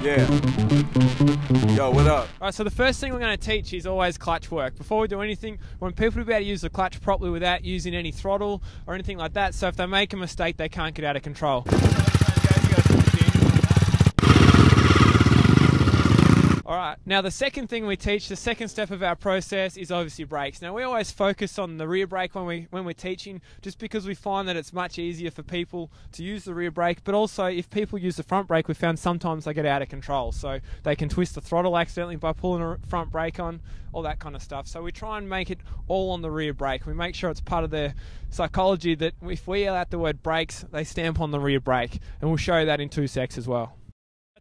Yeah. Yo, what up? Alright, so the first thing we're going to teach is always clutch work. Before we do anything, we want people to be able to use the clutch properly without using any throttle or anything like that, so if they make a mistake, they can't get out of control. Alright, now the second thing we teach, the second step of our process is obviously brakes. Now we always focus on the rear brake when we're teaching, just because we find that it's much easier for people to use the rear brake, but also if people use the front brake, we found sometimes they get out of control. So they can twist the throttle accidentally by pulling a front brake on, all that kind of stuff. So we try and make it all on the rear brake. We make sure it's part of their psychology that if we yell out the word brakes, they stamp on the rear brake, and we'll show you that in 2 secs as well.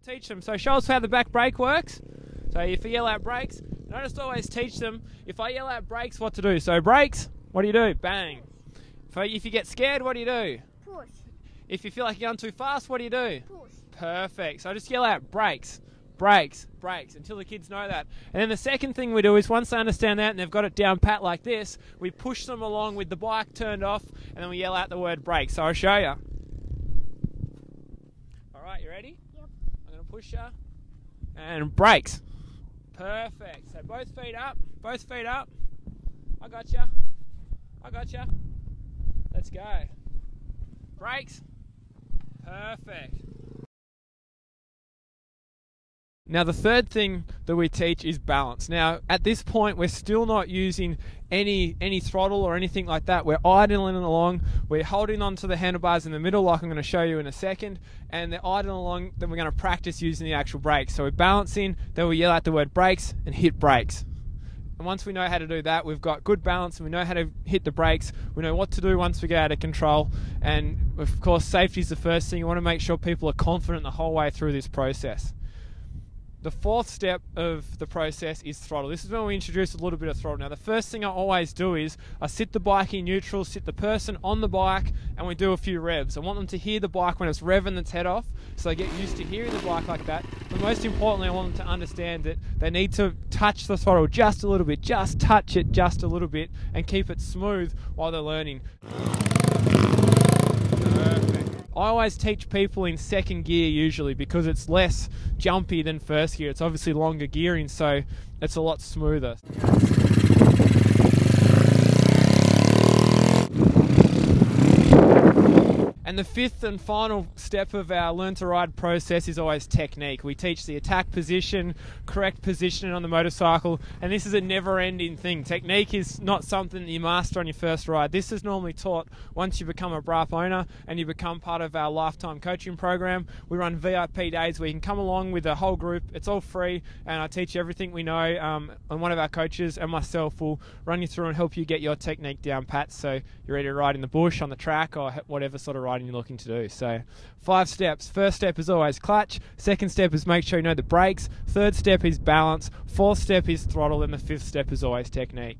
Teach them. So show us how the back brake works. So if you yell out brakes, and I just always teach them, if I yell out brakes, what to do. So brakes, what do you do? Bang. If you get scared, what do you do? Push. If you feel like you're going too fast, what do you do? Push. Perfect. So I just yell out brakes, brakes, brakes until the kids know that. And then the second thing we do is once they understand that and they've got it down pat like this, we push them along with the bike turned off, and then we yell out the word brakes. So I'll show you. Alright, you ready? Yep. I'm going to push you. And brakes. Perfect. So both feet up. Both feet up. I got you. I got you. Let's go. Brakes. Perfect. Now the third thing that we teach is balance. Now at this point we're still not using any throttle or anything like that. We're idling along, we're holding onto the handlebars in the middle like I'm going to show you in a second, and they're idling along, then we're going to practice using the actual brakes. So we're balancing, then we yell out the word brakes and hit brakes. And once we know how to do that, we've got good balance and we know how to hit the brakes, we know what to do once we get out of control, and of course safety is the first thing. You want to make sure people are confident the whole way through this process. The fourth step of the process is throttle. This is when we introduce a little bit of throttle. Now the first thing I always do is I sit the bike in neutral, sit the person on the bike, and we do a few revs. I want them to hear the bike when it's revving its head off, so they get used to hearing the bike like that. But most importantly, I want them to understand that they need to touch the throttle just a little bit, just touch it just a little bit, and keep it smooth while they're learning. Perfect. I always teach people in second gear usually because it's less jumpy than first gear. It's obviously longer gearing, so it's a lot smoother. And the fifth and final step of our learn to ride process is always technique. We teach the attack position, correct positioning on the motorcycle, and this is a never-ending thing. Technique is not something that you master on your first ride. This is normally taught once you become a braaap owner and you become part of our lifetime coaching program. We run VIP days where you can come along with the whole group. It's all free, and I teach you everything we know, and one of our coaches and myself will run you through and help you get your technique down pat so you're ready to ride in the bush, on the track, or whatever sort of riding you're looking to do. So 5 steps. First step is always clutch. Second step is make sure you know the brakes. Third step is balance. Fourth step is throttle, and the fifth step is always technique.